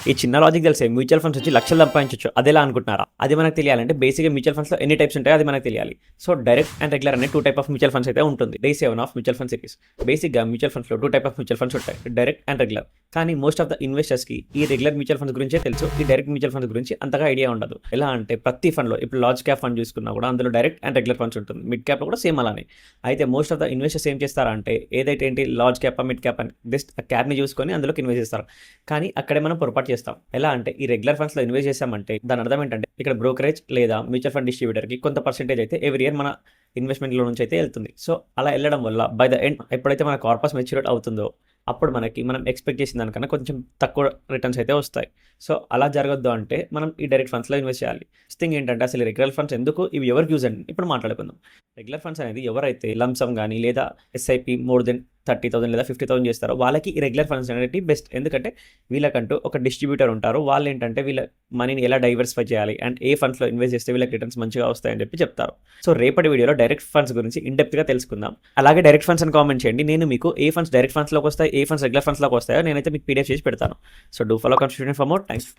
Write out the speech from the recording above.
ఈ చిన్న లాజిక్ తెలిసే మ్యూచువల్ ఫండ్స్ వచ్చి లక్షలు సంపాదించవచ్చు అదేలా అనుకుంటున్నారా? అది మనకు తెలియాలంటే బేసిక్గా మ్యూచువల్ ఫండ్స్లో ఎన్ని టైప్స్ ఉంటాయో అది మనకు తెలియాలి. సో డైరెక్ట్ అండ్ రెగ్యులర్ అనే 2 టైప్ ఆఫ్ మ్యూచువల్ ఫండ్స్ అయితే ఉంటుంది. Day 7 of mutual fund series. బేసిక్గా మ్యూచువల్ ఫండ్స్లో 2 టైప్ ఆఫ్ మ్యూచువల్ ఫండ్స్ ఉంటాయి, డైరెక్ట్ అండ్ రెగ్యులర్. కానీ మోస్ట్ ఆఫ్ ద ఇన్వెస్టర్స్కి ఈ రెగ్యులర్ మ్యూచువల్ ఫండ్స్ గురించే తెలుసు, ఈ డైరెక్ట్ మ్యూచువల్ ఫండ్స్ గురించి అంతగా ఐడియా ఉండదు. ఎలా అంటే ప్రతి ఫండ్లో ఇప్పుడు లార్జ్ క్యాప్ ఫండ్ చూసుకున్నా కూడా అందులో డైరెక్ట్ అండ్ రెగ్యులర్ ఫండ్స్ ఉంటుంది, మిడ్ క్యాప్లో కూడా సేమ్ అలానే. అయితే మోస్ట్ ఆఫ్ ద ఇన్వెస్టర్స్ ఏం చేస్తారంటే ఏదైతే ఏంటి లార్జ్ క్యాప్ మిడ్ క్యాప్ అని జస్ట్ ఆ క్యాప్ని చూసుకొని అందులోకి ఇన్వెస్ట్ చేస్తారు. కానీ అక్కడే మనం పొరపాటు చేస్తాం. ఎలా అంటే ఈ రెగ్యులర్ ఫండ్స్లో ఇన్వెస్ట్ చేసామంటే దాని అర్థం ఏంటంటే ఇక్కడ బ్రోకరేజ్ లేదా మ్యూచువల్ ఫండ్ డిస్ట్రిబ్యూటర్కి కొంత పర్సెంటేజ్ అయితే ఎవ్రీ ఇయర్ మన ఇన్వెస్ట్మెంట్లో నుంచి అయితే వెళ్తుంది. సో అలా వెళ్ళడం వల్ల బై ద ఎండ్ ఎప్పుడైతే మన కార్పస్ మెచ్యూరేట్ అవుతుందో అప్పుడు మనం ఎక్స్పెక్ట్ చేసిన దానికన్నా కొంచెం తక్కువ రిటర్న్స్ అయితే వస్తాయి. సో అలా జరగద్దు అంటే మనం ఈ డైరెక్ట్ ఫండ్స్లో ఇన్వెస్ట్ చేయాలి. థింగ్ ఏంటంటే అసలు రెగ్యులర్ ఫండ్స్ ఎందుకు, ఇవి ఎవరికి యూజ్ అండి ఇప్పుడు మాట్లాడుకుందాం. రెగ్యులర్ ఫండ్స్ అనేది ఎవరైతే లంసమ్ కానీ లేదా ఎస్ఐపి మోర్ దెన్ 30,000 లేదా 50,000 చేస్తారో వాళ్ళకి ఈ రెగ్యులర్ ఫండ్స్ అనేది బెస్ట్. ఎందుకంటే వీళ్ళకంటూ ఒక డిస్ట్రిబ్యూటర్ ఉంటారు, వాళ్ళు ఏంటంటే వీళ్ళ మనీని ఎలా డైవర్సిఫై చేయాలి అండ్ ఏ ఫండ్స్లో ఇన్వెస్ట్ చేస్తే వీళ్ళకి రిటర్న్స్ మంచిగా వస్తాయని చెప్పి చెప్తారు. సో రేపటి వీడియోలో డైరెక్ట్ ఫండ్స్ గురించి ఇన్డెప్త్గా తెలుసుకుందాం. అలాగే డైరెక్ట్ ఫండ్స్ అని కామెంట్ చేయండి, నేను మీకు ఏ ఫండ్స్ డైరెక్ట్ ఫండ్స్లోకి వస్తాయి, ఏ ఫండ్స్ రెగ్యులర్ ఫండ్స్లోకి వస్తాయో నేనైతే మీకు పీడిఎఫ్ చేసి పెడతాను. So do follow constitution for more. Thanks.